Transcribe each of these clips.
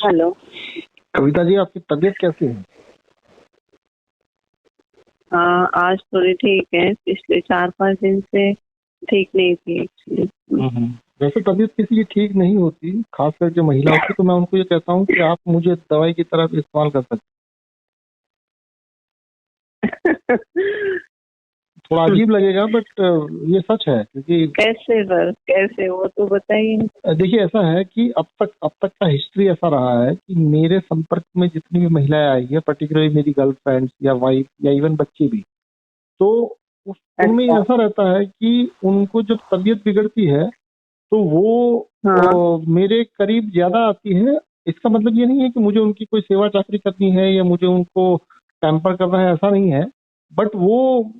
Hello. Kavita ji, आपकी तबीयत कैसी है? हाँ, आज थोड़ी ठीक है। पिछले 4-5 दिन से ठीक नहीं थी एक्चुअली। वैसे तबीयत किसी की ठीक नहीं होती, खास करके महिलाओं की, तो मैं उनको ये कहता हूँ कि आप मुझे दवाई की तरह भी इस्तेमाल कर सकते हैं। थोड़ा अजीब लगेगा बट ये सच है, क्योंकि कैसे सर, कैसे वो तो बताइए। देखिए, ऐसा है कि अब तक का हिस्ट्री ऐसा रहा है कि मेरे संपर्क में जितनी भी महिलाएं आई है, पर्टिकुलरली मेरी गर्लफ्रेंड्स या वाइफ या इवन बच्ची भी, तो उनमें अच्छा। ऐसा रहता है कि उनको जब तबीयत बिगड़ती है तो वो हाँ। मेरे करीब ज्यादा आती है। इसका मतलब ये नहीं है कि मुझे उनकी कोई सेवा चाकरी करनी है या मुझे उनको पैम्पर करना है, ऐसा नहीं है। बट वो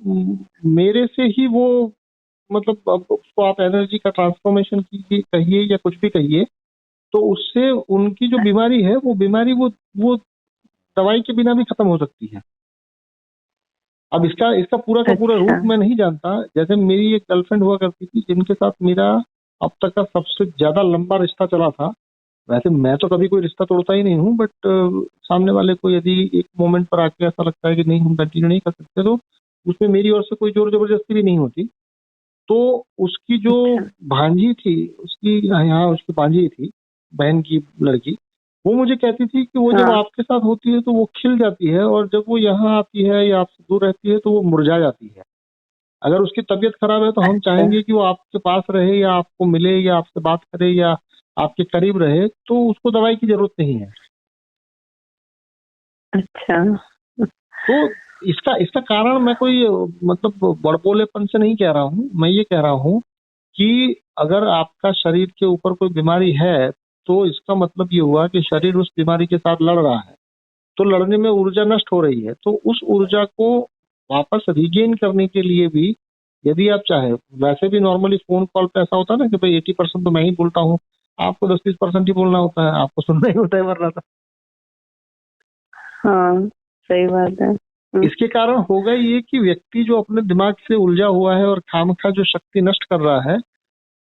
मेरे से ही वो, मतलब अब उसको आप एनर्जी का ट्रांसफॉर्मेशन की कहिए या कुछ भी कहिए, तो उससे उनकी जो बीमारी है वो बीमारी वो दवाई के बिना भी खत्म हो सकती है। अब इसका इसका पूरा का पूरा अच्छा। रूट मैं नहीं जानता। जैसे मेरी एक गर्लफ्रेंड हुआ करती थी जिनके साथ मेरा अब तक का सबसे ज्यादा लंबा रिश्ता चला था। वैसे मैं तो कभी कोई रिश्ता तोड़ता ही नहीं हूँ, बट सामने वाले को यदि एक मोमेंट पर आके ऐसा लगता है कि नहीं, हम कंटिन्यू नहीं कर सकते, तो उसमें मेरी ओर से कोई जोर जबरदस्ती भी नहीं होती। तो उसकी जो अच्छा। भांजी थी, उसकी यहाँ उसकी भांजी थी, बहन की लड़की, वो मुझे कहती थी कि वो जब हाँ। आपके साथ होती है तो वो खिल जाती है, और जब वो यहाँ आती है या आपसे दूर रहती है तो वो मुरझा जाती है। अगर उसकी तबीयत खराब है तो हम अच्छा। चाहेंगे कि वो आपके पास रहे या आपको मिले या आपसे बात करे या आपके करीब रहे, तो उसको दवाई की जरूरत नहीं है। अच्छा। तो इसका इसका कारण मैं कोई मतलब बड़बोलेपन से नहीं कह रहा हूँ। मैं ये कह रहा हूँ कि अगर आपका शरीर के ऊपर कोई बीमारी है तो इसका मतलब ये हुआ कि शरीर उस बीमारी के साथ लड़ रहा है, तो लड़ने में ऊर्जा नष्ट हो रही है। तो उस ऊर्जा को वापस रिगेन करने के लिए भी, यदि आप चाहे, वैसे भी नॉर्मली फोन कॉल पे ऐसा होता है ना कि भाई 80% तो मैं ही बोलता हूँ, आपको 10-20% ही बोलना होता है, आपको सुनना ही होता है वरना तो। हाँ, सही बात है। इसके कारण होगा ये कि व्यक्ति जो अपने दिमाग से उलझा हुआ है और खामखा जो शक्ति नष्ट कर रहा है,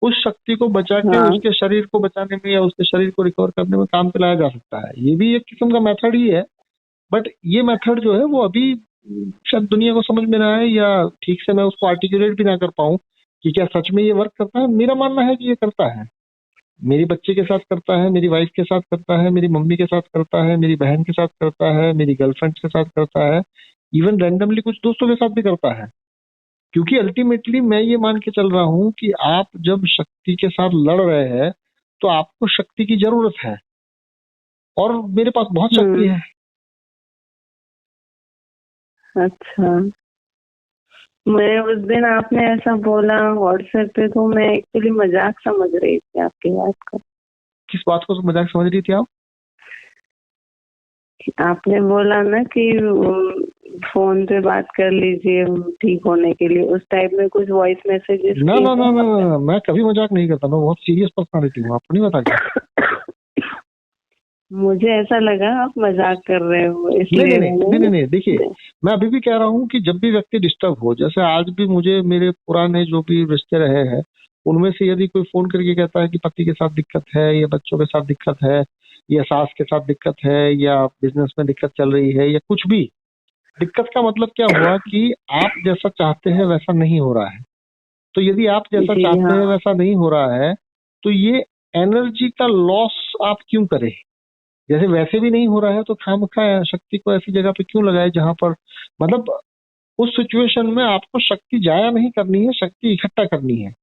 उस शक्ति को बचा के हाँ। उसके शरीर को बचाने में या उसके शरीर को रिकवर करने में काम पे लाया जा सकता है। ये भी एक किस्म का मेथड ही है। बट ये मेथड जो है वो अभी शायद दुनिया को समझ में ना आए, या ठीक से मैं उसको आर्टिकुलेट भी ना कर पाऊं कि क्या सच में ये वर्क करता है। मेरा मानना है कि ये करता है। मेरी बच्चे के साथ करता है, मेरी वाइफ के साथ करता है, मेरी मम्मी के साथ करता है, मेरी बहन के साथ करता है, मेरी गर्लफ्रेंड के साथ करता है, इवन रैंडमली कुछ दोस्तों के साथ भी करता है। क्योंकि अल्टीमेटली मैं ये मान के चल रहा हूँ कि आप जब शक्ति के साथ लड़ रहे हैं तो आपको शक्ति की जरूरत है, और मेरे पास बहुत शक्ति हम्म। है। अच्छा। मैं उस दिन आपने ऐसा बोला व्हाट्सएप पे तो मैं एक्चुअली मजाक समझ रही थी आपकी बात को। किस बात को मजाक समझ रही थी आप? आपने बोला ना कि फोन पे बात कर लीजिए ठीक होने के लिए, उस टाइप में कुछ वॉइस मैसेजेस ना किए ना थे ना ना आपने। ना, मैं कभी मजाक नहीं करता। मैं बहुत सीरियस पर्सनालिटी हूँ, आपको नहीं पता क्या? मुझे ऐसा लगा आप मजाक कर रहे हो, नहीं नहीं इसलिए नहीं नहीं नहीं मैंने। नहीं, देखिए, मैं अभी भी कह रहा हूँ कि जब भी व्यक्ति डिस्टर्ब हो, जैसे आज भी मुझे मेरे पुराने जो भी रिश्ते रहे हैं उनमें से यदि कोई फोन करके कहता है कि पति के साथ दिक्कत है या बच्चों के साथ दिक्कत है या सास के साथ दिक्कत है या बिजनेस में दिक्कत चल रही है या कुछ भी दिक्कत, का मतलब क्या हुआ कि आप जैसा चाहते हैं वैसा नहीं हो रहा है। तो यदि आप जैसा जी चाहते हाँ। हैं वैसा नहीं हो रहा है, तो ये एनर्जी का लॉस आप क्यों करें? जैसे वैसे भी नहीं हो रहा है तो खामखा शक्ति को ऐसी जगह पे क्यों लगाए जहां पर, मतलब उस सिचुएशन में आपको शक्ति जाया नहीं करनी है, शक्ति इकट्ठा करनी है।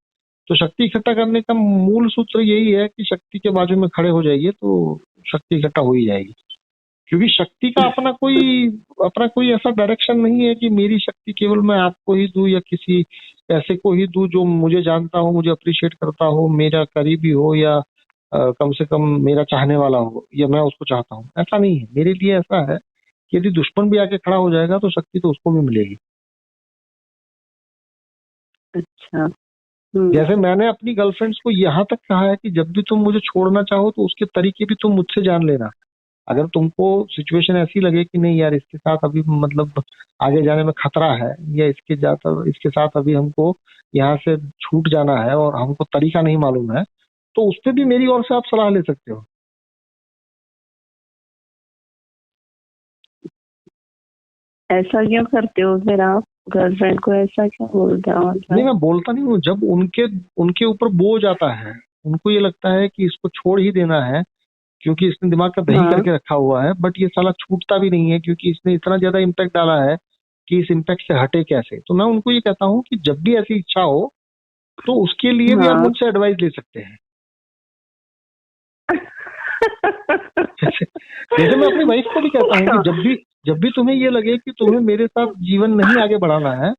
तो शक्ति इकट्ठा करने का मूल सूत्र यही है कि शक्ति के बाजू में खड़े हो जाइए तो शक्ति इकट्ठा हो ही जाएगी। क्योंकि शक्ति का अपना कोई ऐसा डायरेक्शन नहीं है कि मेरी शक्ति केवल मैं आपको ही दूं या किसी ऐसे को ही दूं जो मुझे जानता हो, मुझे अप्रिशिएट करता हो, मेरा करीबी हो, या कम से कम मेरा चाहने वाला हो, या मैं उसको चाहता हूँ। ऐसा नहीं है मेरे लिए। ऐसा है कि यदि दुश्मन भी आके खड़ा हो जाएगा तो शक्ति तो उसको भी मिलेगी। अच्छा। जैसे मैंने अपनी गर्लफ्रेंड्स को यहाँ तक कहा है कि जब भी तुम मुझे छोड़ना चाहो तो उसके तरीके भी तुम मुझसे जान लेना। अगर तुमको सिचुएशन ऐसी लगे कि नहीं यार, इसके साथ अभी मतलब आगे जाने में खतरा है, या इसके साथ अभी हमको यहाँ से छूट जाना है और हमको तरीका नहीं मालूम है, तो उस पर भी मेरी ओर से आप सलाह ले सकते हो। ऐसा क्यों करते हो फिर आप? गर्लफ्रेंड को ऐसा क्यों बोलते हो नहीं, मतलब? मैं बोलता नहीं हूँ। जब उनके उनके ऊपर बोझ आता है, उनको ये लगता है कि इसको छोड़ ही देना है क्योंकि इसने दिमाग का दही हाँ। करके रखा हुआ है, बट ये साला छूटता भी नहीं है क्योंकि इसने इतना ज्यादा इम्पैक्ट डाला है कि इस इम्पैक्ट से हटे कैसे। तो मैं उनको ये कहता हूँ कि जब भी ऐसी इच्छा हो तो उसके लिए भी आप हाँ। मुझसे एडवाइस ले सकते हैं। जैसे जैसे मैं अपनी वाइफ को भी कहता हूँ कि जब भी तुम्हें ये लगे कि तुम्हें मेरे साथ जीवन नहीं आगे बढ़ाना है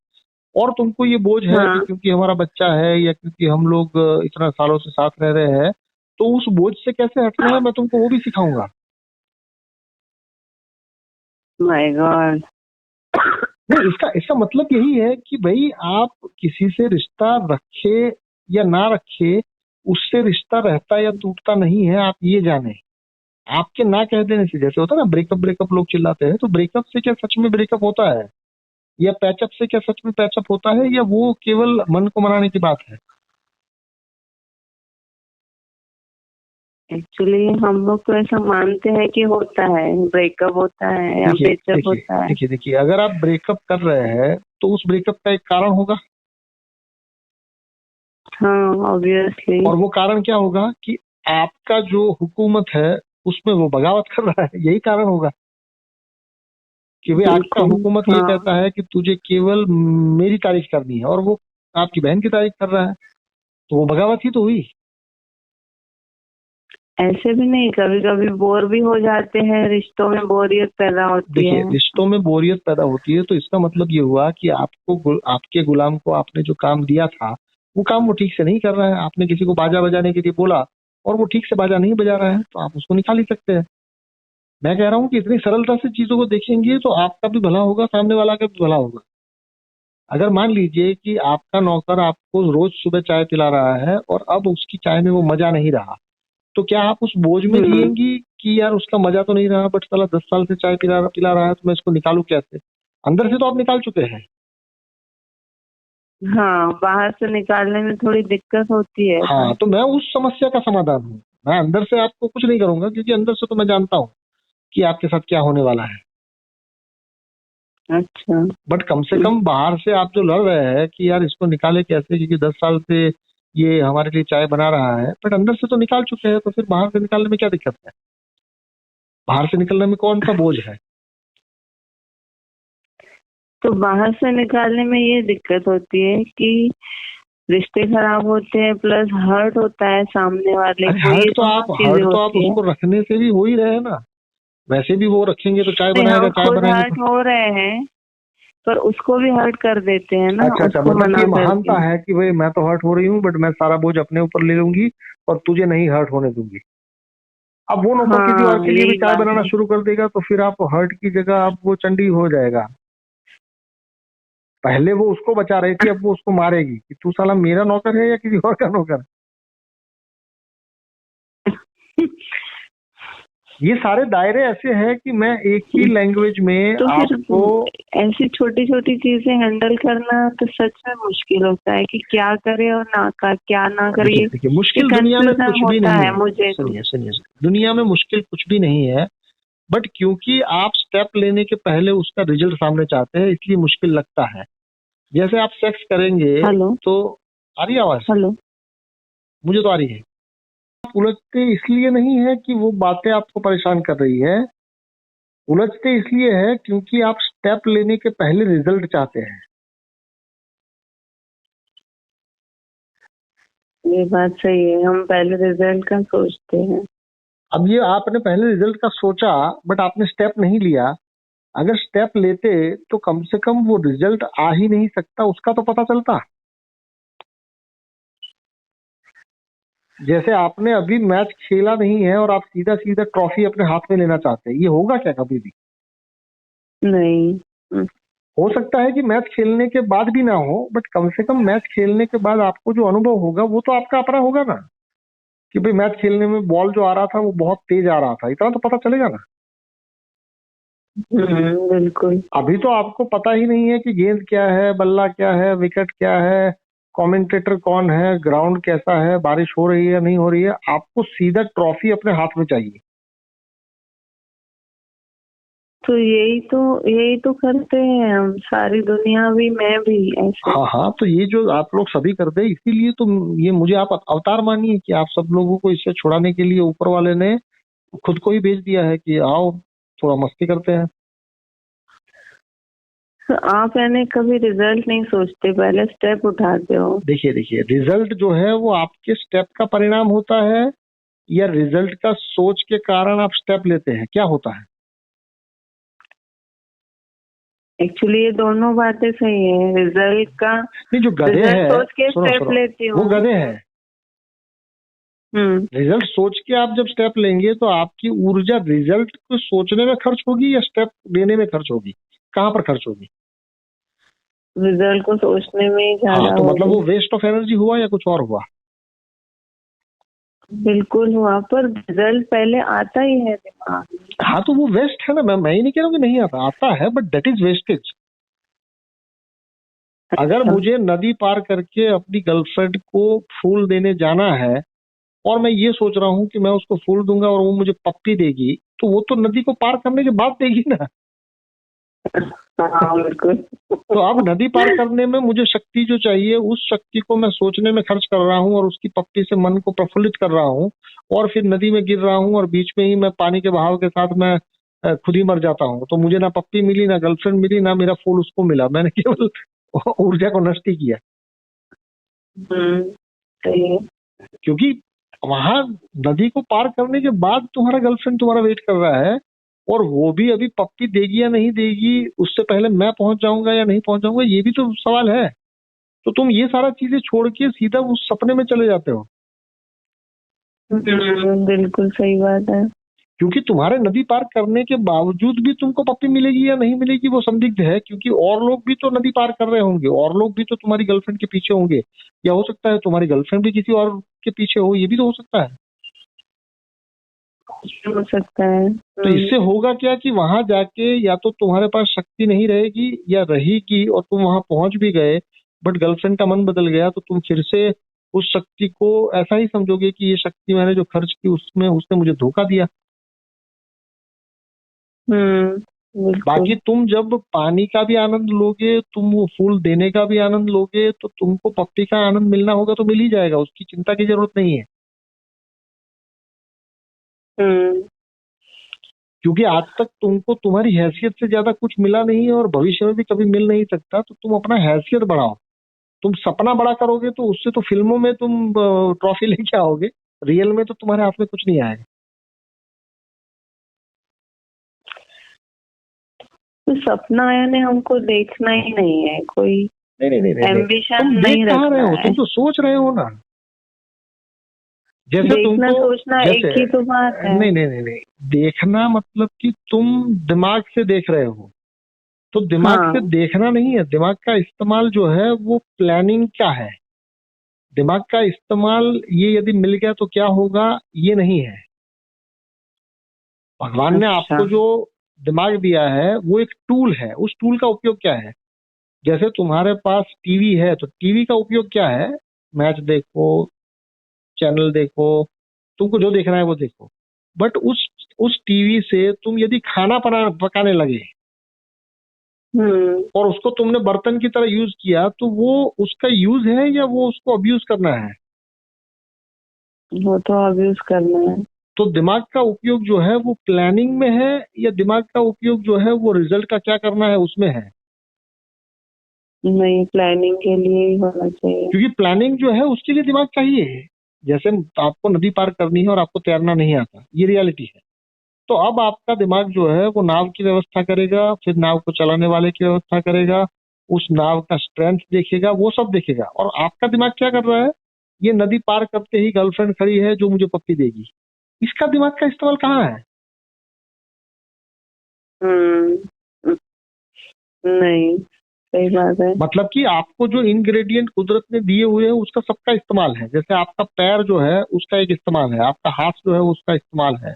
और तुमको ये बोझ है कि हाँ। क्योंकि हमारा बच्चा है या क्योंकि हम लोग इतना सालों से साथ रह रहे हैं, तो उस बोझ से कैसे हटना है मैं तुमको वो भी सिखाऊंगा। My God. नहीं, इसका इसका मतलब यही है कि भाई आप किसी से रिश्ता रखे या ना रखे, उससे रिश्ता रहता या टूटता नहीं है, आप ये जाने। आपके ना कह देने से, जैसे होता है ना ब्रेकअप ब्रेकअप लोग चिल्लाते हैं, तो ब्रेकअप से क्या सच में ब्रेकअप होता है, या पैचअप से क्या सच में पैचअप होता है, या वो केवल मन को मनाने की बात है। एक्चुअली हम लोग तो ऐसा मानते हैं कि होता है, ब्रेकअप होता है या देखिए ब्रेकअप देखिए होता है। देखिए देखिए, अगर आप ब्रेकअप कर रहे हैं तो उस ब्रेकअप का एक कारण होगा, हाँ ऑब्वियसली। और वो कारण क्या होगा कि आपका जो हुकूमत है उसमें वो बगावत कर रहा है, यही कारण होगा कि भाई आपका बिल्कुल। हुकूमत ये हाँ। कहता है कि तुझे केवल मेरी तारीफ करनी है, और वो आपकी बहन की तारीफ कर रहा है, तो वो बगावत ही तो हुई। ऐसे भी नहीं, कभी कभी बोर भी हो जाते हैं, रिश्तों में बोरियत पैदा होती देखिए, है। रिश्तों में बोरियत पैदा होती है तो इसका मतलब ये हुआ कि आपके गुलाम को आपने जो काम दिया था वो काम वो ठीक से नहीं कर रहा है। आपने किसी को बाजा बजाने के लिए बोला और वो ठीक से बाजा नहीं बजा रहा है, तो आप उसको निकाल ही सकते हैं। मैं कह रहा हूँ कि इतनी सरलता से चीजों को देखेंगे तो आपका भी भला होगा, सामने वाला का भी भला होगा। अगर मान लीजिए कि आपका नौकर आपको रोज सुबह चाय पिला रहा है और अब उसकी चाय में वो मजा नहीं रहा, तो क्या आप उस बोझ में हम्म। जिएंगी कि यार उसका मजा तो नहीं रहा, बट साला 10 साल से चाय पिला पिला रहा है तो मैं इसको निकालू कैसे। अंदर से तो आप निकाल चुके हैं। हाँ, बाहर से निकालने में थोड़ी दिक्कत होती है हाँ, ऐसा। तो मैं उस समस्या का समाधान हूँ। मैं अंदर से आपको कुछ नहीं करूंगा क्योंकि अंदर से तो मैं जानता हूँ कि आपके साथ क्या होने वाला है। अच्छा। बट कम से कम बाहर से आप जो लड़ रहे हैं कि यार इसको निकाले कैसे, क्योंकि 10 साल से ये हमारे लिए चाय बना रहा है, बट अंदर से तो निकाल चुके हैं, तो फिर बाहर से निकालने में क्या दिक्कत है। बाहर से निकलने में कौन सा बोझ है। तो बाहर से निकालने में ये दिक्कत होती है कि रिश्ते खराब होते हैं, प्लस हर्ट होता है सामने वाले अरे को, ये दोनों चीजें हर्ट तो आप होती है। उसको रखने से भी हो ही रहे हैं ना। वैसे भी वो रखेंगे तो चाय नहीं, बनाएगा, हम चाय खुद बनाएंगे तो। हर्ट हो रहे हैं, पर उसको भी हर्ट कर देते हैं ना, अच्छा अच्छा, उसको मतलब कि मना ये करके। महानता है कि भाई मैं तो हर्ट हो रही हूँ बट मैं सारा बोझ अपने ऊपर ले लूंगी और तुझे नहीं हर्ट होने दूंगी। अब वो नौकर किसी और हाँ, के लिए भी यही चाय बात बनाना है। शुरू कर देगा तो फिर आप हर्ट की जगह आप वो चंडी हो जाएगा। पहले वो उसको बचा रही थी, अब वो उसको मारेगी कि तू साला मेरा नौकर है या किसी और का नौकर। ये सारे दायरे ऐसे हैं कि मैं एक ही लैंग्वेज में तो फिर आपको। ऐसी छोटी छोटी चीजें हैंडल करना तो सच में मुश्किल होता है कि क्या करे और क्या ना करे। देखिए देखिए, ये मुश्किल दुनिया में कंफ्यूजन कुछ भी होता नहीं है है। मुझे तो। सुनिए सुनिए सुनिए, दुनिया में मुश्किल कुछ भी नहीं है, बट क्योंकि आप स्टेप लेने के पहले उसका रिजल्ट सामने चाहते हैं इसलिए मुश्किल लगता है। जैसे आप सेक्स करेंगे हेलो। तो। आ रही है आवाज? हेलो। मुझे तो आ रही है। आप उलझते इसलिए नहीं है कि वो बातें आपको परेशान कर रही है, उलझते इसलिए है क्योंकि आप स्टेप लेने के पहले रिजल्ट चाहते हैं। ये बात सही है, हम पहले रिजल्ट का सोचते हैं। अब ये आपने पहले रिजल्ट का सोचा बट आपने स्टेप नहीं लिया। अगर स्टेप लेते तो कम से कम वो रिजल्ट आ ही नहीं सकता उसका तो पता चलता। जैसे आपने अभी मैच खेला नहीं है और आप सीधा सीधा ट्रॉफी अपने हाथ में लेना चाहते हैं, ये होगा क्या कभी भी? नहीं। हम्म। हो सकता है कि मैच खेलने के बाद भी ना हो, बट कम से कम मैच खेलने के बाद आपको जो अनुभव होगा वो तो आपका अपना होगा ना, कि भाई मैच खेलने में बॉल जो आ रहा था वो बहुत तेज आ रहा था, इतना तो पता चलेगा ना। बिल्कुल। अभी तो आपको पता ही नहीं है कि गेंद क्या है, बल्ला क्या है, विकेट क्या है, कमेंटेटर कौन है, ग्राउंड कैसा है, बारिश हो रही है या नहीं हो रही है। आपको सीधा ट्रॉफी अपने हाथ में चाहिए। तो यही तो करते हैं हम, सारी दुनिया भी, मैं भी ऐसे। हाँ हाँ, तो ये जो आप लोग सभी करते हैं, इसीलिए तो ये मुझे आप अवतार मानिए कि आप सब लोगों को इससे छुड़ाने के लिए ऊपर वाले ने खुद को ही भेज दिया है कि आओ थोड़ा मस्ती करते हैं। तो आप यानी कभी रिजल्ट नहीं सोचते, पहले स्टेप उठाते हो? देखिए देखिए, रिजल्ट जो है वो आपके स्टेप का परिणाम होता है या रिजल्ट का सोच के कारण आप स्टेप लेते हैं, क्या होता है? एक्चुअली ये दोनों बातें सही है, रिजल्ट का। नहीं, जो गधे रिजल्ट हैं, सोच के सुनो स्टेप सुनो, लेती वो हूँ। गधे हैं। हम्म। रिजल्ट सोच के आप जब स्टेप लेंगे तो आपकी ऊर्जा रिजल्ट को सोचने में खर्च होगी या स्टेप लेने में खर्च होगी? कहाँ पर खर्च होगी? रिजल्ट को सोचने में ही हाँ, ज्यादा तो मतलब वो होगी। वेस्ट ऑफ एनर्जी हुआ या कुछ और हुआ? बिल्कुल हुआ, पर रिजल्ट पहले आता ही है दिमाग में। हाँ, तो वो वेस्ट है ना, मैं ही नहीं कह रहा हूँ कि नहीं आता, आता है, बट दैट इज वेस्टेज। अगर अच्छा। मुझे नदी पार करके अपनी गर्लफ्रेंड को फूल देने जाना है और मैं ये सोच रहा हूँ कि मैं उसको फूल दूंगा और वो मुझे पप्पी देगी, तो वो तो नदी को पार करने के बाद देगी ना। हाँ बिल्कुल। तो अब नदी पार करने में मुझे शक्ति जो चाहिए, उस शक्ति को मैं सोचने में खर्च कर रहा हूँ और उसकी पप्पी से मन को प्रफुल्लित कर रहा हूँ, और फिर नदी में गिर रहा हूँ और बीच में ही मैं पानी के बहाव के साथ मैं खुद ही मर जाता हूँ। तो मुझे ना पप्पी मिली, ना गर्लफ्रेंड मिली, ना मेरा फूल उसको मिला, मैंने केवल ऊर्जा को नष्ट ही किया। सही है। क्योंकि वहां नदी को पार करने के बाद तुम्हारा गर्लफ्रेंड तुम्हारा वेट कर रहा है, और वो भी अभी पप्पी देगी या नहीं देगी, उससे पहले मैं पहुंच जाऊंगा या नहीं पहुंच जाऊंगा, ये भी तो सवाल है। तो तुम ये सारा चीजें छोड़ के सीधा उस सपने में चले जाते हो। बिल्कुल सही बात है। क्योंकि तुम्हारे नदी पार करने के बावजूद भी तुमको पप्पी मिलेगी या नहीं मिलेगी वो संदिग्ध है, क्योंकि और लोग भी तो नदी पार कर रहे होंगे, और लोग भी तो तुम्हारी गर्लफ्रेंड के पीछे होंगे, या हो सकता है तुम्हारी गर्लफ्रेंड भी किसी और के पीछे हो, ये भी तो हो सकता है। हो सकता है। तो इससे होगा क्या कि वहां जाके या तो तुम्हारे पास शक्ति नहीं रहेगी या रहेगी और तुम वहां पहुंच भी गए, बट गर्लफ्रेंड का मन बदल गया, तो तुम फिर से उस शक्ति को ऐसा ही समझोगे कि ये शक्ति मैंने जो खर्च की उसमें उसने मुझे धोखा दिया। बिल्कुल। बाकी तुम जब पानी का भी आनंद लोगे, तुम वो फूल देने का भी आनंद लोगे, तो तुमको पप्पी का आनंद मिलना होगा तो मिल ही जाएगा, उसकी चिंता की जरूरत नहीं है। हम्म। क्योंकि आज तक तुमको तुम्हारी हैसियत से ज्यादा कुछ मिला नहीं है और भविष्य में भी कभी मिल नहीं सकता, तो तुम अपना हैसियत बढ़ाओ। तुम सपना बड़ा करोगे तो उससे तो फिल्मों में तुम ट्रॉफी लेके आओगे, रियल में तो तुम्हारे हाथ में कुछ नहीं आएगा। तो सपना यानी हमको देखना ही नहीं है, कोई नहीं नहीं नहीं नहीं, एम्बिशन तुम नहीं देख कहाँ रहे रखना हो, है। तुम तो सोच रहे हो ना। जैसे देखना तुमको, सोचना जैसे, एक ही तो बात है। नहीं नहीं नहीं नहीं, देखना मतलब कि तुम दिमाग से देख रहे हो, तो दिमाग से हाँ। देखना नहीं है, दिमाग का इस्तेमाल जो है वो प्लानिंग का है। दिमाग का इस्तेमाल ये यदि मिल गया तो क्या होगा, ये नहीं है। भगवान ने अच्छा। आपको जो दिमाग दिया है वो एक टूल है, उस टूल का उपयोग क्या है? जैसे तुम्हारे पास टीवी है, तो टीवी का उपयोग क्या है? मैच देखो, चैनल देखो, तुमको जो देखना है वो देखो। बट उस टीवी से तुम यदि खाना पकाने लगे हम्म। और उसको तुमने बर्तन की तरह यूज किया, तो वो उसका यूज है या वो उसको अब्यूज करना है? वो तो अब्यूज करना है। तो दिमाग का उपयोग जो है वो प्लानिंग में है, या दिमाग का उपयोग जो है वो रिजल्ट का क्या करना है उसमें है? नहीं, प्लानिंग के लिए ही होना चाहिए। क्योंकि प्लानिंग जो है उसके लिए दिमाग चाहिए। जैसे आपको नदी पार करनी है और आपको तैरना नहीं आता, ये रियलिटी है। तो अब आपका दिमाग जो है वो नाव की व्यवस्था करेगा, फिर नाव को चलाने वाले की व्यवस्था करेगा, उस नाव का स्ट्रेंथ देखेगा, वो सब देखेगा। और आपका दिमाग क्या कर रहा है, ये नदी पार करते ही गर्लफ्रेंड खड़ी है जो मुझे पप्पी देगी, इसका दिमाग का इस्तेमाल कहाँ है? हम्म। नहीं, सही बात है। मतलब कि आपको जो इंग्रेडिएंट कुदरत ने दिए हुए हैं उसका सबका इस्तेमाल है। जैसे आपका पैर जो है उसका एक इस्तेमाल है, आपका हाथ जो है उसका इस्तेमाल है,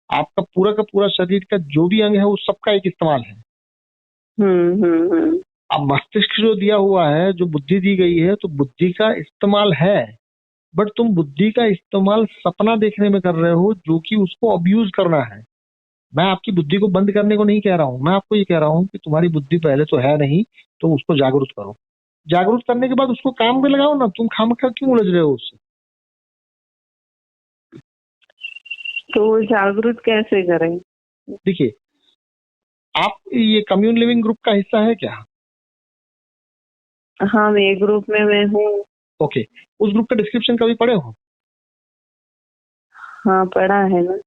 आपका पूरा का पूरा शरीर का जो भी अंग है उस सबका एक इस्तेमाल है। हम्म। अब मस्तिष्क जो दिया हुआ है, जो बुद्धि दी गई है, तो बुद्धि का इस्तेमाल है, बट तुम बुद्धि का इस्तेमाल सपना देखने में कर रहे हो जो कि उसको अब्यूज करना है। मैं आपकी बुद्धि को बंद करने को नहीं कह रहा हूँ, मैं आपको ये कह रहा हूँ कि तुम्हारी बुद्धि पहले तो है नहीं, तो उसको जागरूक करो। जागरूक करने के बाद उसको काम में लगाओ ना, तुम खामखा क्यों उलझ रहे हो उससे? तो वो जागरूक कैसे करें? देखिए, आप ये कम्युन लिविंग ग्रुप का हिस्सा है क्या? हाँ, मैं ग्रुप में मैं हूँ। ओके, उस ग्रुप का डिस्क्रिप्शन कभी पढ़े हो? हाँ, पढ़ा है ना।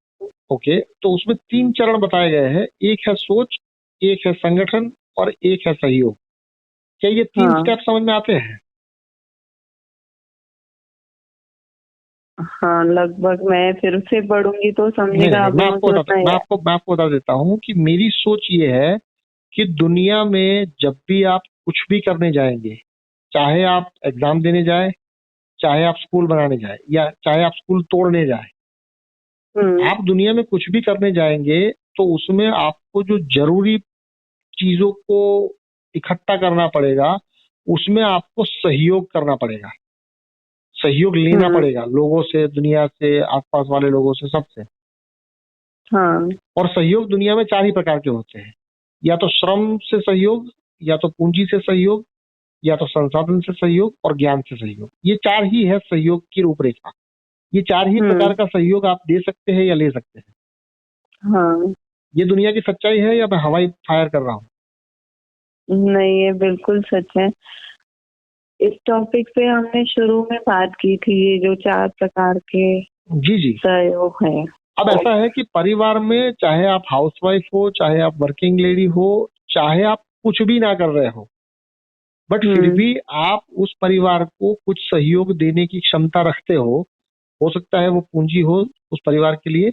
ओके, तो उसमें 3 चरण बताए गए हैं, एक है सोच, एक है संगठन और एक है सहयोग। क्या ये 3 हाँ स्टेप समझ में आते हैं? हाँ, लगभग मैं फिर से पढ़ूंगी तो नहीं समझेगा। नहीं, अभी मुझे उतना याद। मैं आपको बता देता हूँ कि मेरी सोच ये है कि दुनिया में जब भी आप कुछ भी करने जाएंगे, चाहे आप एग्जाम देने जाए, चाहे आप स्कूल बनाने जाए, या चाहे आप स्कूल तोड़ने जाए, हम्म। आप दुनिया में कुछ भी करने जाएंगे तो उसमें आपको जो जरूरी चीजों को इकट्ठा करना पड़ेगा, उसमें आपको सहयोग करना पड़ेगा, सहयोग लेना हम्म। पड़ेगा लोगों से, दुनिया से, आसपास वाले लोगों से, सबसे। हाँ। और सहयोग दुनिया में 4 ही प्रकार के होते हैं, या तो श्रम से सहयोग, या तो पूंजी से सहयोग, या तो संसाधन से सहयोग, और ज्ञान से सहयोग। ये 4 ही है सहयोग की रूपरेखा। ये 4 ही प्रकार हम्म। का सहयोग आप दे सकते हैं या ले सकते हैं। हाँ। ये दुनिया की सच्चाई है या मैं हवाई फायर कर रहा हूँ? नहीं, ये बिल्कुल सच है। इस टॉपिक पे हमने शुरू में बात की थी, ये जो 4 प्रकार के जी जी। सहयोग है। अब ऐसा है कि परिवार में चाहे आप हाउसवाइफ हो, चाहे आप वर्किंग लेडी हो, चाहे आप कुछ भी ना कर रहे हो, बट फिर हम्म। भी आप उस परिवार को कुछ सहयोग देने की क्षमता रखते हो सकता है वो पूंजी हो उस परिवार के लिए,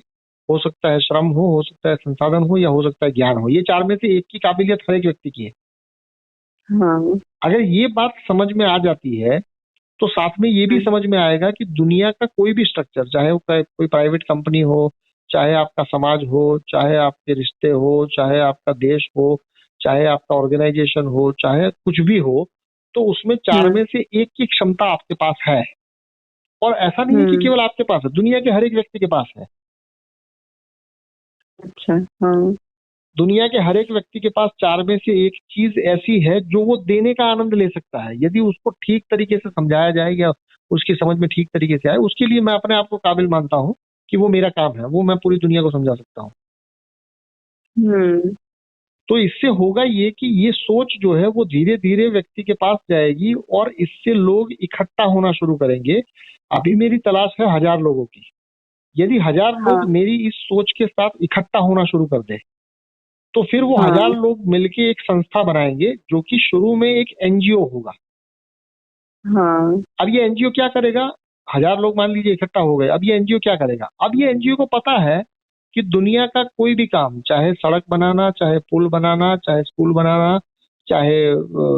हो सकता है श्रम हो सकता है संसाधन हो, या हो सकता है ज्ञान हो। ये 4 में से एक की काबिलियत हर एक व्यक्ति की है। हाँ। अगर ये बात समझ में आ जाती है तो साथ में ये भी हम्म। समझ में आएगा कि दुनिया का कोई भी स्ट्रक्चर, चाहे वो कोई प्राइवेट कंपनी हो, चाहे आपका समाज हो, चाहे आपके रिश्ते हो, चाहे आपका देश हो, चाहे आपका ऑर्गेनाइजेशन हो, चाहे कुछ भी हो, तो उसमें 4 हम्म। में से एक की क्षमता आपके पास है। और ऐसा नहीं है कि हम्म। केवल आपके पास है, दुनिया के हर एक व्यक्ति के पास है। अच्छा। हाँ। दुनिया के हर एक व्यक्ति के पास 4 में से एक चीज ऐसी है जो वो देने का आनंद ले सकता है, यदि उसको ठीक तरीके से समझाया जाए या उसकी समझ में ठीक तरीके से आए। उसके लिए मैं अपने आप को काबिल मानता हूँ कि वो मेरा काम है, वो मैं पूरी दुनिया को समझा सकता हूँ। हम्म। तो इससे होगा ये कि ये सोच जो है वो धीरे धीरे व्यक्ति के पास जाएगी और इससे लोग इकट्ठा होना शुरू करेंगे। अभी मेरी तलाश है 1000 लोगों की। यदि 1000 लोग हाँ। मेरी इस सोच के साथ इकट्ठा होना शुरू कर दे, तो फिर वो 1000 हाँ। लोग मिलके एक संस्था बनाएंगे जो कि शुरू में एक एनजीओ होगा। हाँ। अब ये एनजीओ क्या करेगा? 1000 लोग मान लीजिए इकट्ठा हो गए, अब ये एनजीओ क्या करेगा? अब ये एनजीओ को पता है कि दुनिया का कोई भी काम, चाहे सड़क बनाना, चाहे पुल बनाना, चाहे स्कूल बनाना, चाहे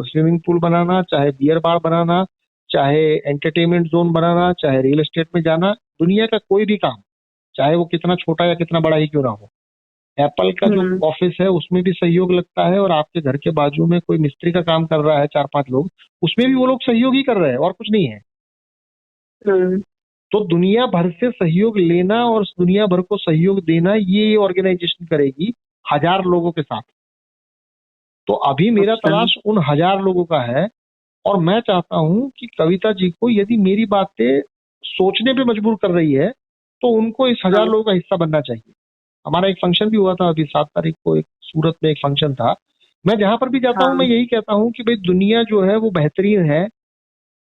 स्विमिंग पूल बनाना, चाहे बियर बार बनाना, चाहे एंटरटेनमेंट जोन बनाना, चाहे रियल एस्टेट में जाना, दुनिया का कोई भी काम, चाहे वो कितना छोटा या कितना बड़ा ही क्यों ना हो। एप्पल का जो हम्म। ऑफिस है उसमें भी सहयोग लगता है, और आपके घर के बाजू में कोई मिस्त्री का काम कर रहा है 4-5 लोग, उसमें भी वो लोग सहयोग ही कर रहे हैं और कुछ नहीं है। हम्म। तो दुनिया भर से सहयोग लेना और दुनिया भर को सहयोग देना, ये ऑर्गेनाइजेशन करेगी 1000 लोगों के साथ। तो अभी मेरा अच्छा। तलाश उन 1000 लोगों का है, और मैं चाहता हूं कि कविता जी को यदि मेरी बातें सोचने पे मजबूर कर रही है तो उनको इस 1000 हाँ। लोगों का हिस्सा बनना चाहिए। हमारा एक फंक्शन भी हुआ था अभी 7 तारीख को, एक सूरत में एक फंक्शन था। मैं जहां पर भी जाता हूं मैं हाँ। यही कहता हूं कि भाई दुनिया जो है वो बेहतरीन है,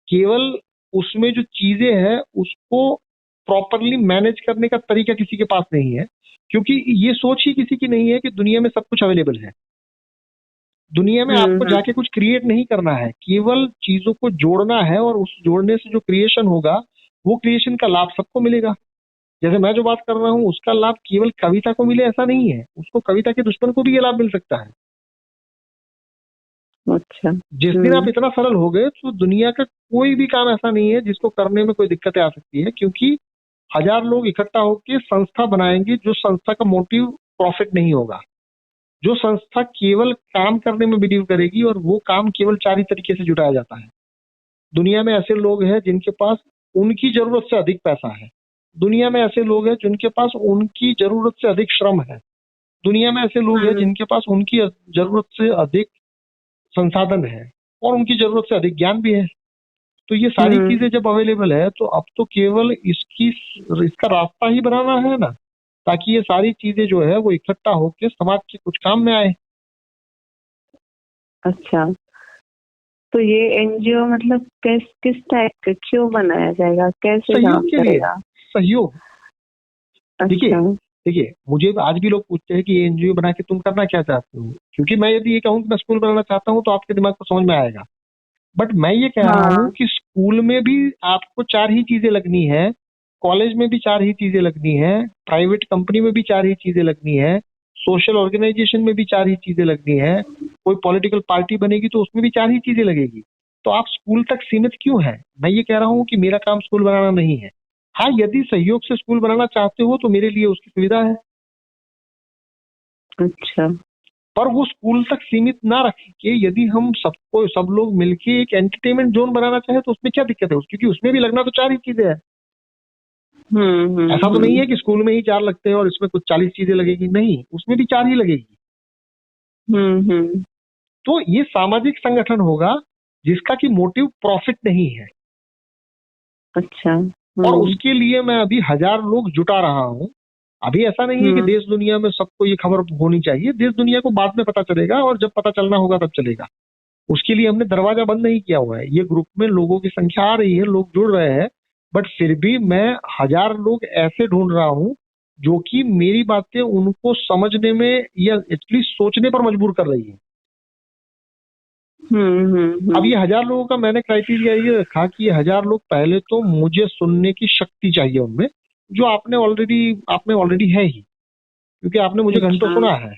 केवल उसमें जो चीजें हैं उसको प्रॉपरली मैनेज करने का तरीका किसी के पास नहीं है। क्योंकि ये सोच ही किसी की नहीं है कि दुनिया में सब कुछ अवेलेबल है। दुनिया में आपको हम्म। जाके कुछ क्रिएट नहीं करना है, केवल चीजों को जोड़ना है, और उस जोड़ने से जो क्रिएशन होगा वो क्रिएशन का लाभ सबको मिलेगा। जैसे मैं जो बात कर रहा हूँ उसका लाभ केवल कविता को मिले ऐसा नहीं है, उसको कविता के दुश्मन को भी ये लाभ मिल सकता है। अच्छा। जिस दिन आप इतना सरल हो गए तो दुनिया का कोई भी काम ऐसा नहीं है जिसको करने में कोई दिक्कतें आ सकती है, क्योंकि 1000 लोग इकट्ठा होकर संस्था बनाएंगे, जो संस्था का मोटिव प्रॉफिट नहीं होगा, जो संस्था केवल काम करने में बिलीव करेगी, और वो काम केवल 4 ही तरीके से जुटाया जाता है। दुनिया में ऐसे लोग हैं जिनके पास उनकी जरूरत से अधिक पैसा है, दुनिया में ऐसे लोग हैं जिनके पास उनकी जरूरत से अधिक श्रम है, दुनिया में ऐसे लोग हैं हम्म। जिनके पास उनकी जरूरत से अधिक संसाधन है और उनकी जरूरत से अधिक ज्ञान भी है। तो ये सारी चीजें जब अवेलेबल है तो अब तो केवल इसका रास्ता ही बनाना है ना, ताकि ये सारी चीजें जो है वो इकट्ठा होकर समाज के कुछ काम में आए। अच्छा, तो ये एनजीओ मतलब किस टाइप का क्यों बनाया जाएगा, कैसे सहयोग काम के लिए, करेगा? सहयोग। देखिए अच्छा। देखिए, मुझे आज भी लोग पूछते हैं कि ये एनजीओ बना के तुम करना क्या चाहते हो, क्योंकि मैं यदि ये कहूँ कि मैं स्कूल बनाना चाहता हूँ तो आपके दिमाग को समझ में आएगा। बट मैं ये कह रहा हूँ हाँ। कि स्कूल में भी आपको 4 ही चीजें लगनी है, कॉलेज में भी 4 ही चीजें लगनी है, प्राइवेट कंपनी में भी 4 ही चीजें लगनी है, सोशल ऑर्गेनाइजेशन में भी 4 ही चीजें लगनी है, कोई पॉलिटिकल पार्टी बनेगी तो उसमें भी 4 ही चीजें लगेगी। तो आप स्कूल तक सीमित क्यों है? मैं ये कह रहा हूँ कि मेरा काम स्कूल बनाना नहीं है। हाँ, यदि सहयोग से स्कूल बनाना चाहते हो तो मेरे लिए उसकी सुविधा है, अच्छा। पर वो स्कूल तक सीमित ना रख के यदि हम सब लोग मिलके एक एंटरटेनमेंट जोन बनाना चाहे तो उसमें क्या दिक्कत है? क्योंकि उसमें भी लगना तो 4 ही चीजें है। ऐसा तो नहीं है कि स्कूल में ही 4 लगते हैं और इसमें कुछ 40 चीजें लगेगी, नहीं, उसमें भी 4 ही लगेगी। हम्म। तो ये सामाजिक संगठन होगा जिसका कि मोटिव प्रॉफिट नहीं है। अच्छा। और उसके लिए मैं अभी 1000 लोग जुटा रहा हूँ। अभी ऐसा नहीं है कि देश दुनिया में सबको ये खबर होनी चाहिए, देश दुनिया को बाद में पता चलेगा और जब पता चलना होगा तब चलेगा। उसके लिए हमने दरवाजा बंद नहीं किया हुआ है। ये ग्रुप में लोगों की संख्या आ रही है, लोग जुड़ रहे हैं, बट फिर भी मैं 1000 लोग ऐसे ढूंढ रहा हूँ जो कि मेरी बातें उनको समझने में या एटलीस्ट सोचने पर मजबूर कर रही है। अब ये 1000 लोगों का मैंने क्राइटेरिया ये रखा कि ये 1000 लोग पहले तो मुझे सुनने की शक्ति चाहिए उनमें, जो आपने ऑलरेडी है ही, क्योंकि आपने मुझे घंटों सुना है।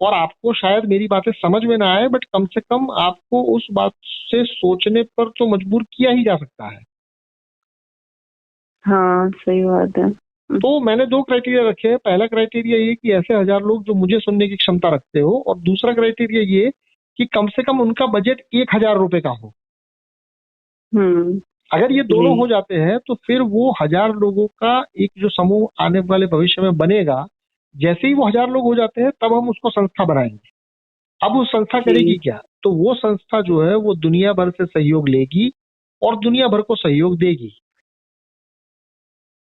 और आपको शायद मेरी बातें समझ में ना आए, बट कम से कम आपको उस बात से सोचने पर तो मजबूर किया ही जा सकता है। हाँ, सही बात है। तो मैंने 2 क्राइटेरिया रखे हैं। पहला क्राइटेरिया ये कि ऐसे 1000 लोग जो मुझे सुनने की क्षमता रखते हो, और दूसरा क्राइटेरिया ये कि कम से कम उनका बजट 1000 रुपए का हो। अगर ये दोनों हो जाते हैं तो फिर वो 1000 लोगों का एक जो समूह आने वाले भविष्य में बनेगा, जैसे ही वो 1000 लोग हो जाते हैं तब हम उसको संस्था बनाएंगे। अब वो संस्था करेगी क्या? तो वो संस्था जो है वो दुनिया भर से सहयोग लेगी और दुनिया भर को सहयोग देगी।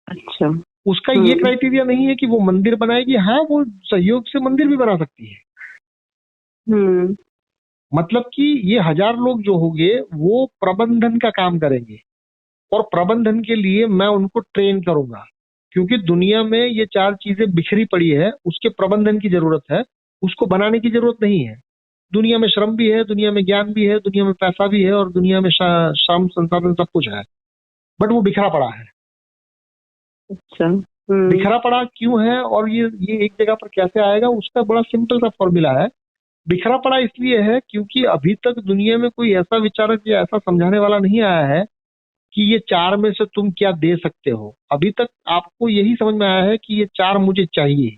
अच्छा। उसका ये क्राइटेरिया नहीं है कि वो मंदिर बनाएगी। हाँ, वो सहयोग से मंदिर भी बना सकती है। मतलब कि ये 1000 लोग जो होंगे वो प्रबंधन का काम करेंगे, और प्रबंधन के लिए मैं उनको ट्रेन करूंगा, क्योंकि दुनिया में ये 4 चीजें बिखरी पड़ी है, उसके प्रबंधन की जरूरत है, उसको बनाने की जरूरत नहीं है। दुनिया में श्रम भी है, दुनिया में ज्ञान भी है, दुनिया में पैसा भी है, और दुनिया में श्रम संसाधन सब कुछ है, बट वो बिखरा पड़ा है। अच्छा। बिखरा पड़ा क्यों है और ये एक जगह पर कैसे आएगा? उसका बड़ा सिंपल सा फॉर्मूला है। बिखरा पड़ा इसलिए है क्योंकि अभी तक दुनिया में कोई ऐसा विचारक या ऐसा समझाने वाला नहीं आया है कि ये 4 में से तुम क्या दे सकते हो। अभी तक आपको यही समझ में आया है कि ये 4 मुझे चाहिए।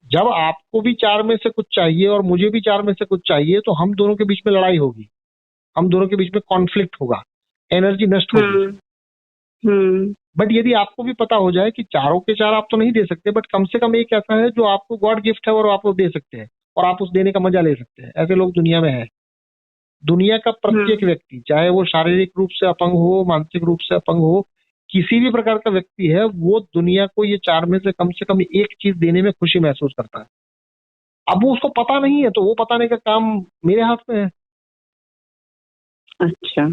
जब आपको भी 4 में से कुछ चाहिए और मुझे भी 4 में से कुछ चाहिए, तो हम दोनों के बीच में लड़ाई होगी, हम दोनों के बीच में कॉन्फ्लिक्ट होगा, एनर्जी नष्ट होगी। बट यदि आपको भी पता हो जाए कि चारों के 4 आप तो नहीं दे सकते, बट कम से कम एक ऐसा है जो आपको गॉड गिफ्ट है और आप वो दे सकते हैं और आप उस देने का मजा ले सकते हैं, ऐसे लोग दुनिया में हैं। दुनिया का प्रत्येक व्यक्ति, चाहे वो शारीरिक रूप से अपंग हो, मानसिक रूप से अपंग हो, किसी भी प्रकार का व्यक्ति है, वो दुनिया को ये 4 में से कम एक चीज देने में खुशी महसूस करता है। अब वो उसको पता नहीं है तो वो बताने का काम मेरे हाथ में है। अच्छा।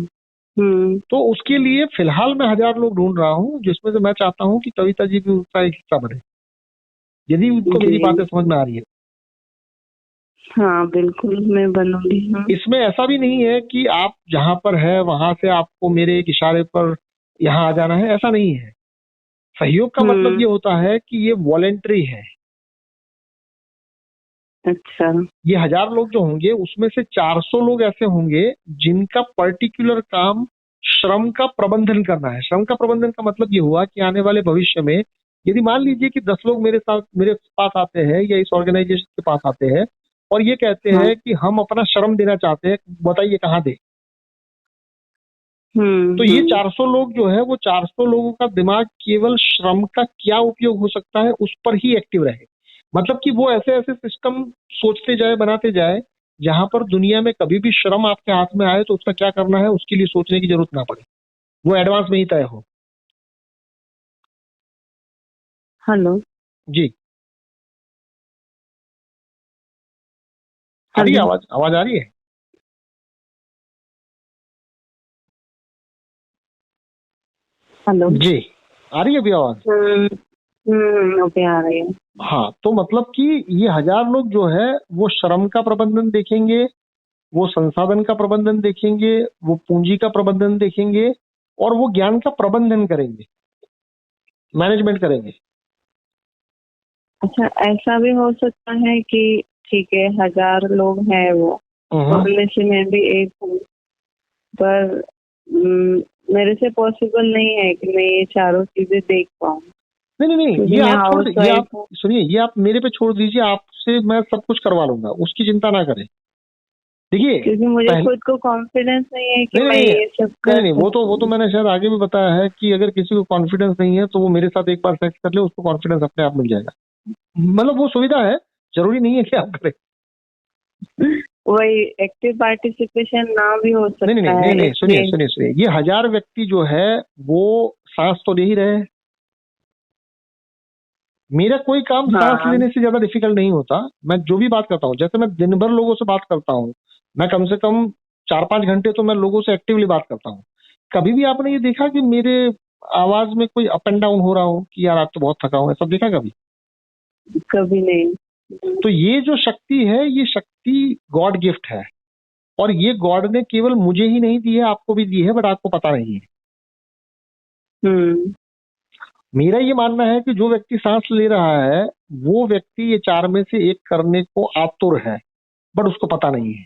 तो उसके लिए फिलहाल मैं 1000 लोग ढूंढ रहा हूँ, जिसमें से मैं चाहता हूँ कि कविता जी भी उसका एक हिस्सा बने, यदि उनको मेरी बातें समझ में आ रही है। हाँ, बिल्कुल, मैं बनूंगी। इसमें ऐसा भी नहीं है कि आप जहां पर है वहां से आपको मेरे एक इशारे पर यहाँ आ जाना है, ऐसा नहीं है। सहयोग का मतलब ये होता है कि ये वॉलेंट्री है। अच्छा। ये 1000 लोग जो होंगे उसमें से 400 लोग ऐसे होंगे जिनका पर्टिकुलर काम श्रम का प्रबंधन करना है। श्रम का प्रबंधन का मतलब ये हुआ कि आने वाले भविष्य में यदि मान लीजिए कि 10 लोग मेरे पास आते हैं या इस ऑर्गेनाइजेशन के पास आते हैं और ये कहते हैं कि हम अपना श्रम देना चाहते हैं, बताइए कहाँ दे? तो ये 400 लोग जो है वो 400 लोगों का दिमाग केवल श्रम का क्या उपयोग हो सकता है उस पर ही एक्टिव रहे। मतलब कि वो ऐसे ऐसे सिस्टम सोचते जाए, बनाते जाए, जहां पर दुनिया में कभी भी श्रम आपके हाथ में आए तो उसका क्या करना है उसके लिए सोचने की जरूरत ना पड़े, वो एडवांस में ही तय हो। हेलो। जी, आ रही है हेलो। आवाज? आवाज आ रही है? हेलो। जी, आ रही है अभी आवाज? ओके, आ रही है। हाँ, तो मतलब कि ये 1000 लोग जो है वो श्रम का प्रबंधन देखेंगे, वो संसाधन का प्रबंधन देखेंगे, वो पूंजी का प्रबंधन देखेंगे, और वो ज्ञान का प्रबंधन करेंगे, मैनेजमेंट करेंगे। अच्छा, ऐसा भी हो सकता है कि ठीक है, 1000 लोग हैं वो, उनमें से मैं भी एक हूँ, पर मेरे से पॉसिबल नहीं है कि मैं ये चारों चीजें देख पाऊँ, नहीं नहीं नहीं, क्योंकि ये मैं आप छोड़, हाउस ये वाइफ आप हूँ। सुनिए, ये आप मेरे पे छोड़ दीजिए, आपसे मैं सब कुछ करवा लूंगा, उसकी चिंता ना करें। देखिए, क्योंकि मुझे पहले, खुद को कॉन्फिडेंस नहीं है कि नहीं मैं नहीं ये सब नहीं कर नहीं, सकती वो तो हूँ। मैंने शायद आगे भी बताया है कि अगर किसी को कॉन्फिडेंस नहीं है तो वो मेरे साथ एक बार सेक्स कर ले, उसको कॉन्फिडेंस अपने आप मिल जाएगा। मतलब वो सुविधा है, जरूरी नहीं है कि आप करें। वही एक्टिव पार्टिसिपेशन ना भी हो नहीं नहीं सकता नहीं है नहीं नहीं, सुनिए इसलिए। सुनिए सुनिए, ये 1000 व्यक्ति जो है वो सांस तो ले ही रहे हैं। मेरा कोई काम सांस हाँ। लेने से ज्यादा डिफिकल्ट नहीं होता। मैं जो भी बात करता हूँ, जैसे मैं दिन भर लोगों से बात करता हूँ, मैं कम से कम 4-5 घंटे तो मैं लोगों से एक्टिवली बात करता हूँ। कभी भी आपने ये देखा कि मेरे आवाज में कोई अप एंड डाउन हो रहा हो कि यार आज तो बहुत थका हूं, ऐसा देखा कभी? कभी नहीं। तो ये जो शक्ति है, ये शक्ति गॉड गिफ्ट है, और ये गॉड ने केवल मुझे ही नहीं दी है, आपको भी दी है, बट आपको पता नहीं है। हम्म। मेरा ये मानना है कि जो व्यक्ति सांस ले रहा है वो व्यक्ति ये 4 में से एक करने को आतुर है, बट उसको पता नहीं है।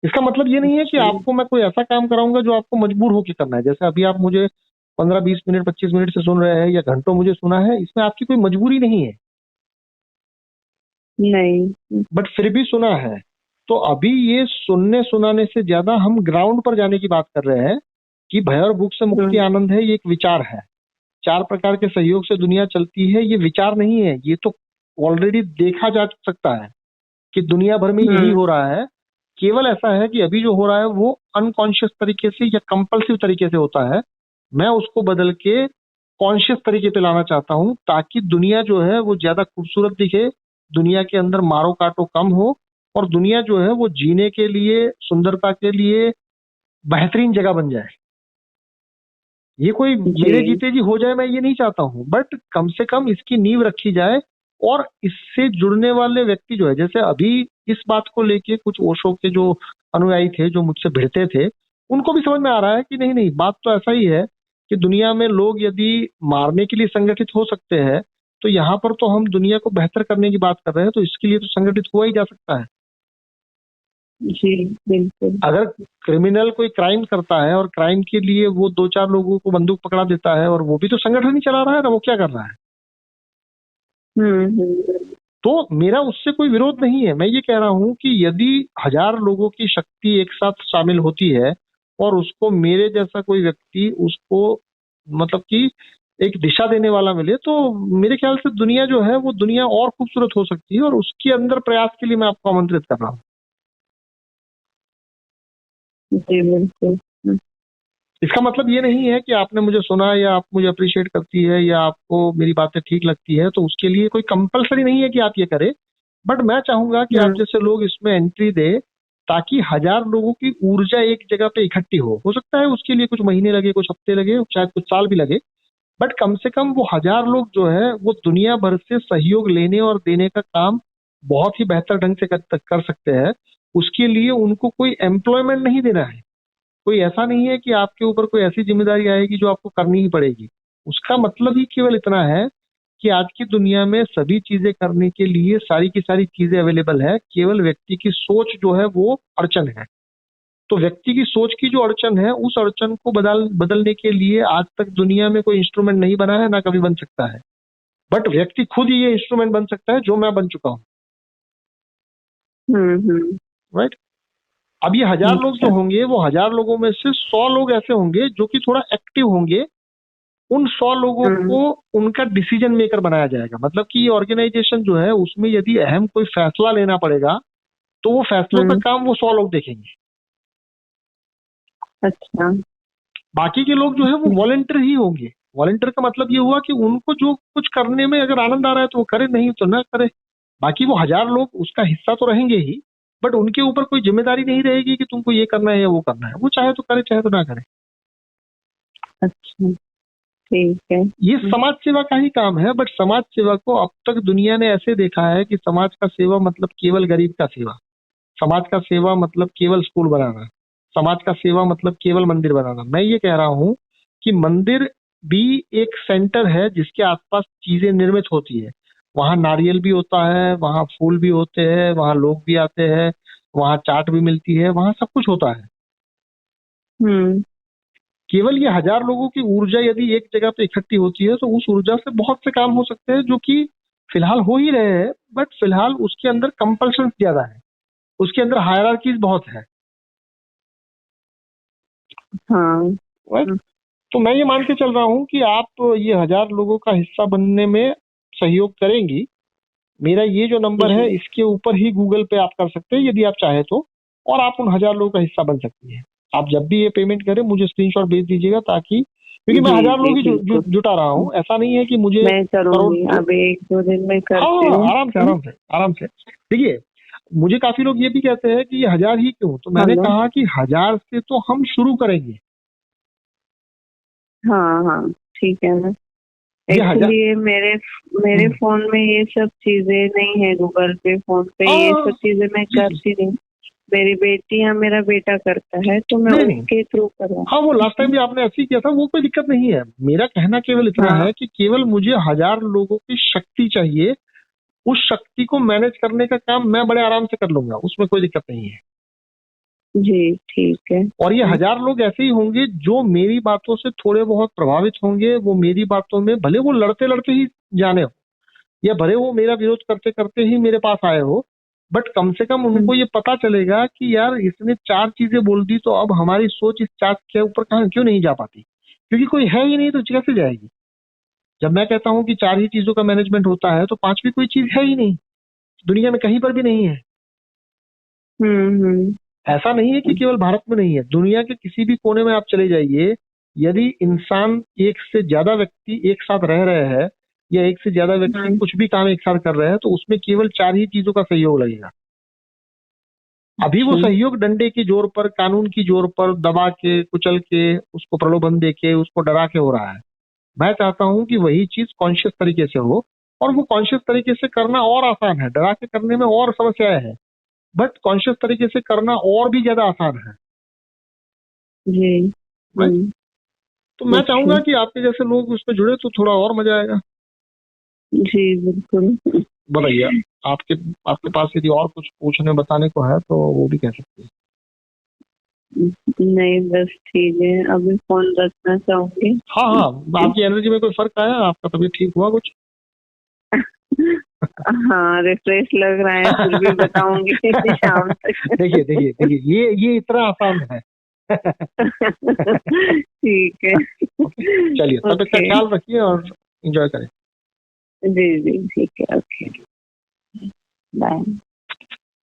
इसका मतलब ये नहीं है कि अच्छा। आपको मैं कोई ऐसा काम कराऊंगा जो आपको मजबूर होकर करना है। जैसे अभी आप मुझे 15-20 मिनट 25 मिनट से सुन रहे हैं या घंटों मुझे सुना है, इसमें आपकी कोई मजबूरी नहीं है, नहीं। बट फिर भी सुना है। तो अभी ये सुनने सुनाने से ज्यादा हम ग्राउंड पर जाने की बात कर रहे हैं कि भय और भूख से मुक्ति हम्म। आनंद है, ये एक विचार है। 4 प्रकार के सहयोग से दुनिया चलती है, ये विचार नहीं है, ये तो ऑलरेडी देखा जा सकता है कि दुनिया भर में यही हम्म। हो रहा है। केवल ऐसा है कि अभी जो हो रहा है वो अनकॉन्शियस तरीके से या कंपल्सिव तरीके से होता है। मैं उसको बदल के कॉन्शियस तरीके पे लाना चाहता हूँ, ताकि दुनिया जो है वो ज्यादा खूबसूरत दिखे, दुनिया के अंदर मारो काटो कम हो, और दुनिया जो है वो जीने के लिए, सुंदरता के लिए बेहतरीन जगह बन जाए। ये कोई मेरे जी। जीते जी हो जाए, मैं ये नहीं चाहता हूँ, बट कम से कम इसकी नींव रखी जाए। और इससे जुड़ने वाले व्यक्ति जो है, जैसे अभी इस बात को लेके कुछ ओशो के जो अनुयायी थे जो मुझसे भिड़ते थे, उनको भी समझ में आ रहा है कि नहीं नहीं, बात तो ऐसा ही है कि दुनिया में लोग यदि मारने के लिए संगठित हो सकते हैं, तो यहाँ पर तो हम दुनिया को बेहतर करने की बात कर रहे हैं, तो इसके लिए तो संगठित हुआ ही जा सकता है। जी बिल्कुल। अगर क्रिमिनल कोई क्राइम करता है और क्राइम के लिए वो 2-4 लोगों को बंदूक पकड़ा देता है, और वो भी तो संगठन ही चला रहा है ना, वो क्या कर रहा है? हम्म। तो मेरा उससे कोई विरोध नहीं है। मैं ये कह रहा हूं कि यदि 1000 लोगों की शक्ति एक साथ शामिल होती है, और उसको मेरे जैसा कोई व्यक्ति उसको मतलब कि एक दिशा देने वाला मिले, तो मेरे ख्याल से दुनिया जो है वो दुनिया और खूबसूरत हो सकती है, और उसके अंदर प्रयास के लिए मैं आपको आमंत्रित कर रहा हूँ। जी बिल्कुल। इसका मतलब ये नहीं है कि आपने मुझे सुना या आप मुझे अप्रिशिएट करती है या आपको मेरी बातें ठीक लगती है तो उसके लिए कोई कंपलसरी नहीं है कि आप ये करें। बट मैं चाहूंगा कि आप हम्म। जैसे लोग इसमें एंट्री दे, ताकि 1000 लोगों की ऊर्जा एक जगह पे इकट्ठी हो सकता है उसके लिए कुछ महीने लगे, कुछ हफ्ते लगे, शायद कुछ साल भी लगे, बट कम से कम वो 1000 लोग जो है वो दुनिया भर से सहयोग लेने और देने का काम बहुत ही बेहतर ढंग से कर सकते हैं। उसके लिए उनको कोई एम्प्लॉयमेंट नहीं देना है, कोई ऐसा नहीं है कि आपके ऊपर कोई ऐसी जिम्मेदारी आएगी जो आपको करनी ही पड़ेगी। उसका मतलब ही केवल इतना है कि आज की दुनिया में सभी चीजें करने के लिए सारी की सारी चीजें अवेलेबल है, केवल व्यक्ति की सोच जो है वो अड़चन है। तो व्यक्ति की सोच की जो अड़चन है, उस अड़चन को बदलने के लिए आज तक दुनिया में कोई इंस्ट्रूमेंट नहीं बना है, ना कभी बन सकता है। बट व्यक्ति खुद ही ये इंस्ट्रूमेंट बन सकता है जो मैं बन चुका हूँ। हम्म। राइट? अब ये 1000 लोग जो होंगे, वो 1000 लोगों में से 100 लोग ऐसे होंगे जो कि थोड़ा एक्टिव होंगे। उन 100 लोगों को उनका डिसीजन मेकर बनाया जाएगा। मतलब कि ये ऑर्गेनाइजेशन जो है, उसमें यदि अहम कोई फैसला लेना पड़ेगा तो वो फैसलों का काम वो 100 लोग देखेंगे। अच्छा। बाकी के लोग जो है वो वॉलंटियर ही होंगे। वॉलंटियर का मतलब ये हुआ कि उनको जो कुछ करने में अगर आनंद आ रहा है तो वो करे, नहीं तो ना करे। बाकी वो 1000 लोग उसका हिस्सा तो रहेंगे ही, बट उनके ऊपर कोई जिम्मेदारी नहीं रहेगी कि तुमको ये करना है या वो करना है। वो चाहे तो करे, चाहे तो ना करे। अच्छा, ठीक है। ये समाज सेवा का ही काम है। बट समाज सेवा को अब तक दुनिया ने ऐसे देखा है कि समाज का सेवा मतलब केवल गरीब का सेवा, समाज का सेवा मतलब केवल स्कूल बनाना, समाज का सेवा मतलब केवल मंदिर बनाना। मैं ये कह रहा हूँ कि मंदिर भी एक सेंटर है जिसके आसपास चीजें निर्मित होती है। वहां नारियल भी होता है, वहां फूल भी होते हैं, वहां लोग भी आते हैं, वहां चाट भी मिलती है, वहां सब कुछ होता है। हम्म। केवल ये 1000 लोगों की ऊर्जा यदि एक जगह पे इकट्ठी होती है तो उस ऊर्जा से बहुत से काम हो सकते हैं, जो कि फिलहाल हो ही रहे हैं। बट फिलहाल उसके अंदर कंपल्शन ज्यादा है, उसके अंदर हायरार्कीज बहुत है। हाँ। Right? तो मैं ये मान के चल रहा हूँ कि आप ये 1000 लोगों का हिस्सा बनने में सहयोग करेंगी। मेरा ये जो नंबर है इसके ऊपर ही गूगल पे आप कर सकते हैं यदि आप चाहे तो, और आप उन 1000 लोगों का हिस्सा बन सकती हैं। आप जब भी ये पेमेंट करें मुझे स्क्रीनशॉट भेज दीजिएगा, ताकि क्योंकि मैं 1000 लोग ही जुटा रहा हूँ। ऐसा नहीं है कि मुझे मैं करोड़। करूंगी, अभी 1-2 दिन में करती हाँ, हूँ। आराम से आराम से आराम से। देखिए, मुझे काफी लोग ये भी कहते हैं कि ये 1000 ही क्यों, तो मैंने हेलो। कहा कि 1000 से तो हम शुरू करेंगे। हाँ हाँ, ठीक है ना। ये 1000। एक्चुअली मेरे फोन में ये सब चीजें नहीं है, गूगल पे, फोन पे ये सब चीजें मैं जी जी। करती नहीं। मेरी बेटी या मेरा बेटा करता है तो मैं नहीं नहीं, उसके थ्रू करवा। हाँ वो लास्ट टाइम भी आपने ऐसे ही किया था, वो कोई दिक्कत नहीं है। मेरा कहना केवल इतना हाँ है कि केवल मुझे 1000 लोगों की शक्ति चाहिए। उस शक्ति को मैनेज करने का काम मैं बड़े आराम से कर लूंगा, उसमें कोई दिक्कत नहीं है। जी, ठीक है। और ये 1000 लोग ऐसे ही होंगे जो मेरी बातों से थोड़े बहुत प्रभावित होंगे। वो मेरी बातों में भले वो लड़ते लड़ते ही जाने हो, या भले वो मेरा विरोध करते करते ही मेरे पास आए हो, बट कम से कम उनको ये पता चलेगा कि यार इसने 4 चीजें बोल दी, तो अब हमारी सोच इस 4 के ऊपर कहाँ क्यों नहीं जा पाती, क्योंकि कोई है ही नहीं तो कैसे जाएगी। जब मैं कहता हूँ कि 4 ही चीजों का मैनेजमेंट होता है तो 5वीं कोई चीज है ही नहीं, दुनिया में कहीं पर भी नहीं है। हम्म। ऐसा नहीं है कि केवल भारत में नहीं है, दुनिया के किसी भी कोने में आप चले जाइए। यदि इंसान, एक से ज्यादा व्यक्ति एक साथ रह रहे हैं, या एक से ज्यादा व्यक्ति कुछ भी काम एक साथ कर रहे हैं, तो उसमें केवल 4 ही चीजों का सहयोग लगेगा। अभी वो सहयोग डंडे की जोर पर, कानून की जोर पर, दबा के, कुचल के, उसको प्रलोभन दे के, उसको डरा के हो रहा है। मैं चाहता हूं कि वही चीज कॉन्शियस तरीके से हो, और वो कॉन्शियस तरीके से करना और आसान है। डरा के करने में और समस्याएं हैं, बट कॉन्शियस तरीके से करना और भी ज्यादा आसान है। जी। राइट? तो मैं चाहूंगा कि आपके जैसे लोग उसमें जुड़े तो थोड़ा और मजा आएगा। जी बिल्कुल। बताइए, आपके आपके पास यदि और कुछ पूछने बताने को है तो वो भी कह सकते हैं। नहीं, बस ठीक है, अभी फोन रखना चाहूंगी। हाँ हाँ, आपकी एनर्जी में कोई फर्क आया? आपका तबीयत ठीक हुआ कुछ? हाँ, रिफ्रेश लग रहा है, फिर भी बताऊंगी शाम तक। देखिए देखिए देखिए, ये इतना आसान है। ठीक है। चलिए, तबीयत का ख्याल रखिए और एंजॉय करें। जी जी, ठीक है, ओके, बाय।